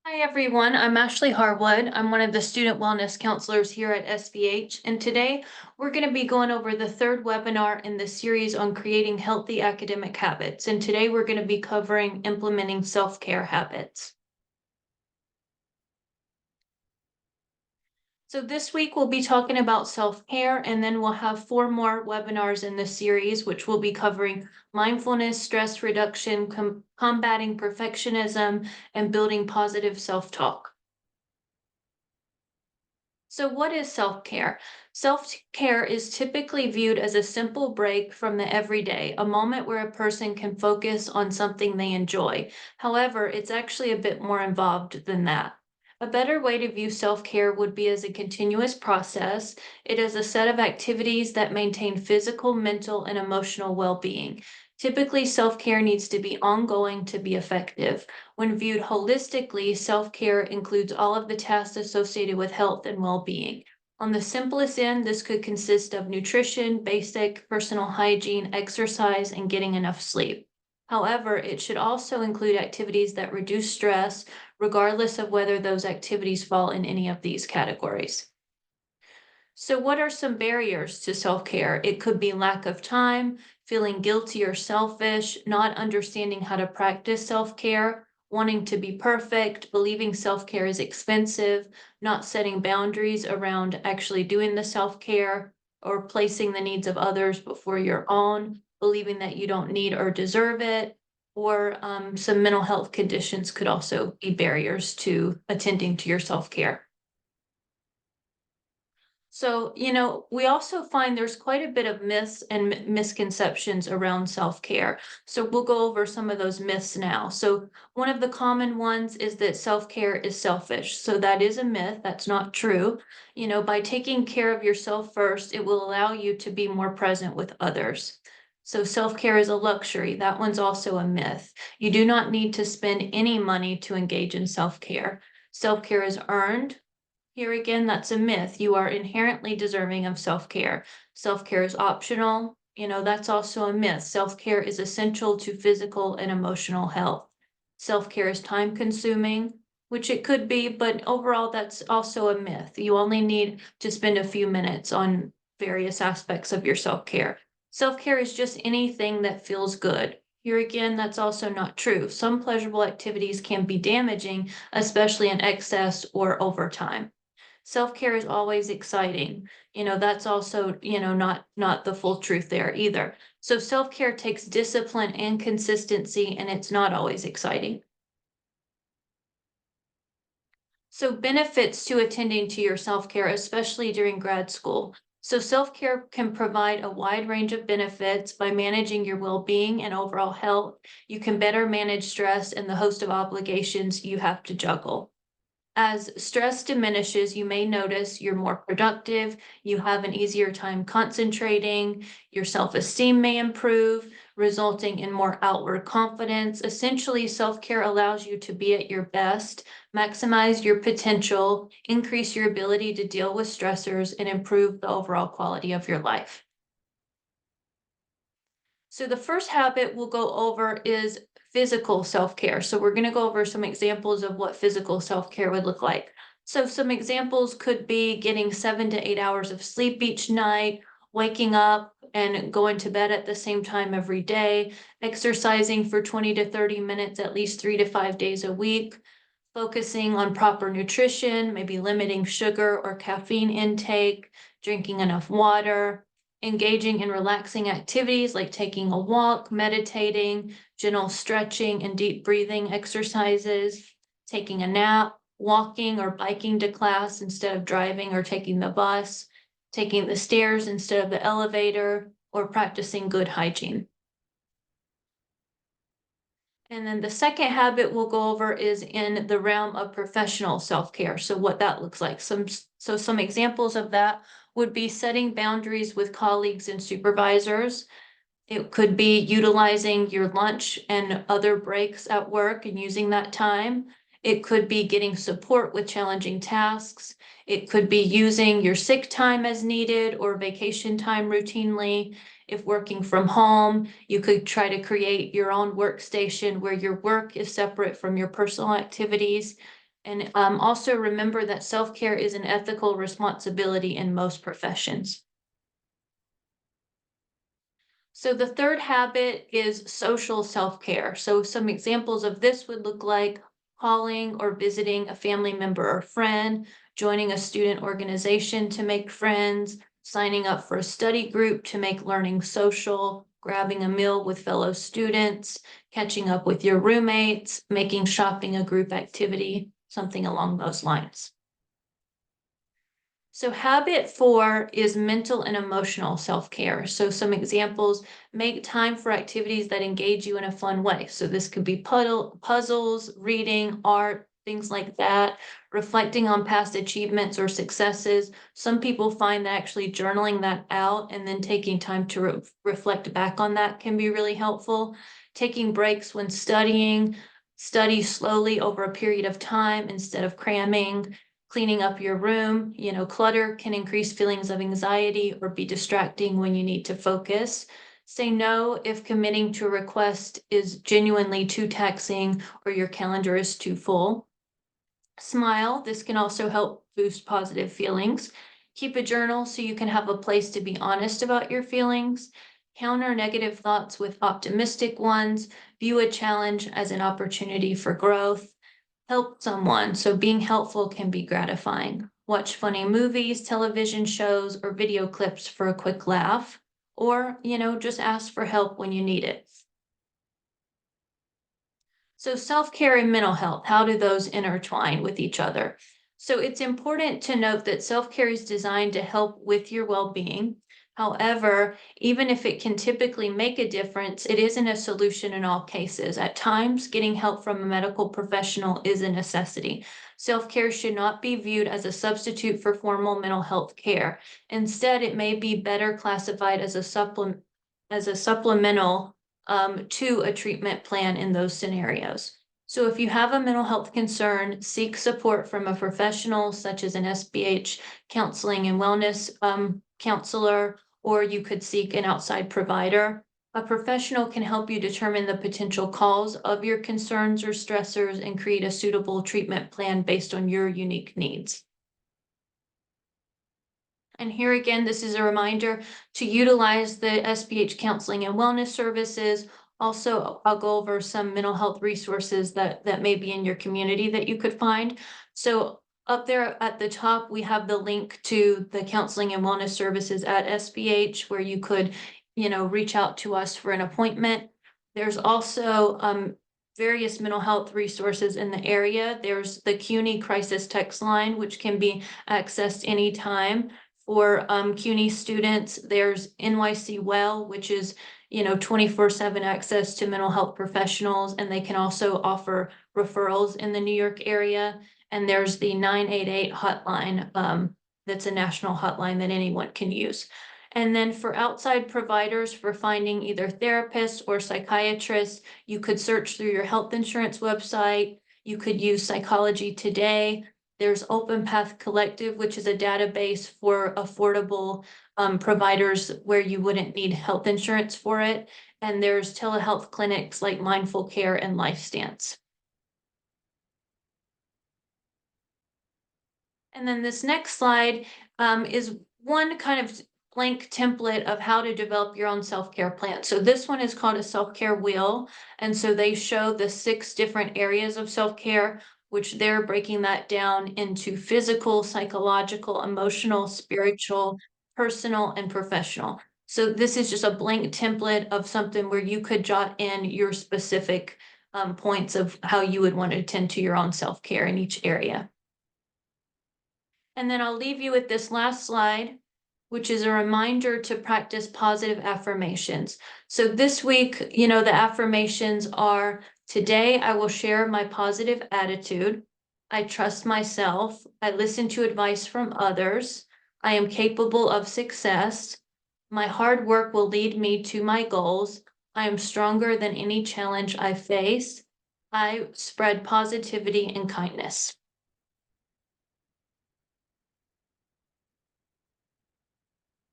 Hi, everyone. I'm Ashley Harwood. I'm one of the student wellness counselors here at SVH, and today we're going to be going over the third webinar in the series on creating healthy academic habits. And today we're going to be covering implementing self-care habits. So this week we'll be talking about self-care, and then we'll have 4 more webinars in this series, which will be covering mindfulness, stress reduction, combating perfectionism, and building positive self-talk. So what is self-care? Self-care is typically viewed as a simple break from the everyday, a moment where a person can focus on something they enjoy. However, it's actually a bit more involved than that. A better way to view self-care would be as a continuous process. It is a set of activities that maintain physical, mental, and emotional well-being. Typically, self-care needs to be ongoing to be effective. When viewed holistically, self-care includes all of the tasks associated with health and well-being. On the simplest end, this could consist of nutrition, basic personal hygiene, exercise, and getting enough sleep. However, it should also include activities that reduce stress, regardless of whether those activities fall in any of these categories. So what are some barriers to self-care? It could be lack of time, feeling guilty or selfish, not understanding how to practice self-care, wanting to be perfect, believing self-care is expensive, not setting boundaries around actually doing the self-care, or placing the needs of others before your own, believing that you don't need or deserve it, or some mental health conditions could also be barriers to attending to your self-care. So, we also find there's quite a bit of myths and misconceptions around self-care. So we'll go over some of those myths now. So one of the common ones is that self-care is selfish. So that is a myth. That's not true. By taking care of yourself first, it will allow you to be more present with others. So self-care is a luxury. That one's also a myth. You do not need to spend any money to engage in self-care. Self-care is earned. Here again, that's a myth. You are inherently deserving of self-care. Self-care is optional. That's also a myth. Self-care is essential to physical and emotional health. Self-care is time consuming, which it could be, but overall, that's also a myth. You only need to spend a few minutes on various aspects of your self-care. Self-care is just anything that feels good. Here again, that's also not true. Some pleasurable activities can be damaging, especially in excess or over time. Self-care is always exciting. That's also, not the full truth there either. So self-care takes discipline and consistency, and it's not always exciting. So benefits to attending to your self-care, especially during grad school. So self-care can provide a wide range of benefits by managing your well-being and overall health. You can better manage stress and the host of obligations you have to juggle. As stress diminishes, you may notice you're more productive, you have an easier time concentrating, your self-esteem may improve, resulting in more outward confidence. Essentially, self-care allows you to be at your best, maximize your potential, increase your ability to deal with stressors, and improve the overall quality of your life. So the first habit we'll go over is physical self-care. So we're going to go over some examples of what physical self-care would look like. So some examples could be getting 7 to 8 hours of sleep each night, waking up and going to bed at the same time every day, exercising for 20 to 30 minutes at least 3 to 5 days a week, focusing on proper nutrition, maybe limiting sugar or caffeine intake, drinking enough water, engaging in relaxing activities like taking a walk, meditating, gentle stretching and deep breathing exercises, taking a nap, walking or biking to class instead of driving or taking the bus, taking the stairs instead of the elevator, or practicing good hygiene. And then the second habit we'll go over is in the realm of professional self-care. So what that looks like. Some examples of that would be setting boundaries with colleagues and supervisors. It could be utilizing your lunch and other breaks at work and using that time. It could be getting support with challenging tasks. It could be using your sick time as needed or vacation time routinely. If working from home, you could try to create your own workstation where your work is separate from your personal activities. And also remember that self-care is an ethical responsibility in most professions. So the third habit is social self-care. So some examples of this would look like calling or visiting a family member or friend, joining a student organization to make friends, signing up for a study group to make learning social, grabbing a meal with fellow students, catching up with your roommates, making shopping a group activity, something along those lines. So habit 4 is mental and emotional self-care. So some examples, make time for activities that engage you in a fun way. So this could be puzzles, reading, art, things like that, reflecting on past achievements or successes. Some people find that actually journaling that out and then taking time to reflect back on that can be really helpful. Taking breaks when studying, study slowly over a period of time instead of cramming. Cleaning up your room, clutter can increase feelings of anxiety or be distracting when you need to focus. Say no if committing to a request is genuinely too taxing or your calendar is too full. Smile, this can also help boost positive feelings. Keep a journal so you can have a place to be honest about your feelings. Counter negative thoughts with optimistic ones. View a challenge as an opportunity for growth. Help someone, so being helpful can be gratifying. Watch funny movies, television shows, or video clips for a quick laugh, or, just ask for help when you need it. So self-care and mental health, how do those intertwine with each other? So it's important to note that self-care is designed to help with your well-being. However, even if it can typically make a difference, it isn't a solution in all cases. At times, getting help from a medical professional is a necessity. Self-care should not be viewed as a substitute for formal mental health care. Instead, it may be better classified as a supplemental to a treatment plan in those scenarios. So if you have a mental health concern, seek support from a professional such as an SBH counseling and wellness counselor, or you could seek an outside provider. A professional can help you determine the potential cause of your concerns or stressors and create a suitable treatment plan based on your unique needs. And here again, this is a reminder to utilize the SBH counseling and wellness services. Also, I'll go over some mental health resources that may be in your community that you could find. So up there at the top, we have the link to the counseling and wellness services at SBH where you could, reach out to us for an appointment. There's also various mental health resources in the area. There's the CUNY crisis text line, which can be accessed anytime. For CUNY students, there's NYC Well, which is 24/7 access to mental health professionals, and they can also offer referrals in the New York area. And there's the 988 hotline, that's a national hotline that anyone can use. And then for outside providers for finding either therapists or psychiatrists, you could search through your health insurance website. You could use Psychology Today. There's Open Path Collective, which is a database for affordable providers where you wouldn't need health insurance for it. And there's telehealth clinics like Mindful Care and LifeStance. And then this next slide is one kind of blank template of how to develop your own self-care plan. So this one is called a self-care wheel. And so they show the 6 different areas of self-care, which they're breaking that down into physical, psychological, emotional, spiritual, personal, and professional. So this is just a blank template of something where you could jot in your specific points of how you would want to tend to your own self-care in each area. And then I'll leave you with this last slide, which is a reminder to practice positive affirmations. So this week, the affirmations are: today I will share my positive attitude. I trust myself. I listen to advice from others. I am capable of success. My hard work will lead me to my goals. I am stronger than any challenge I face. I spread positivity and kindness.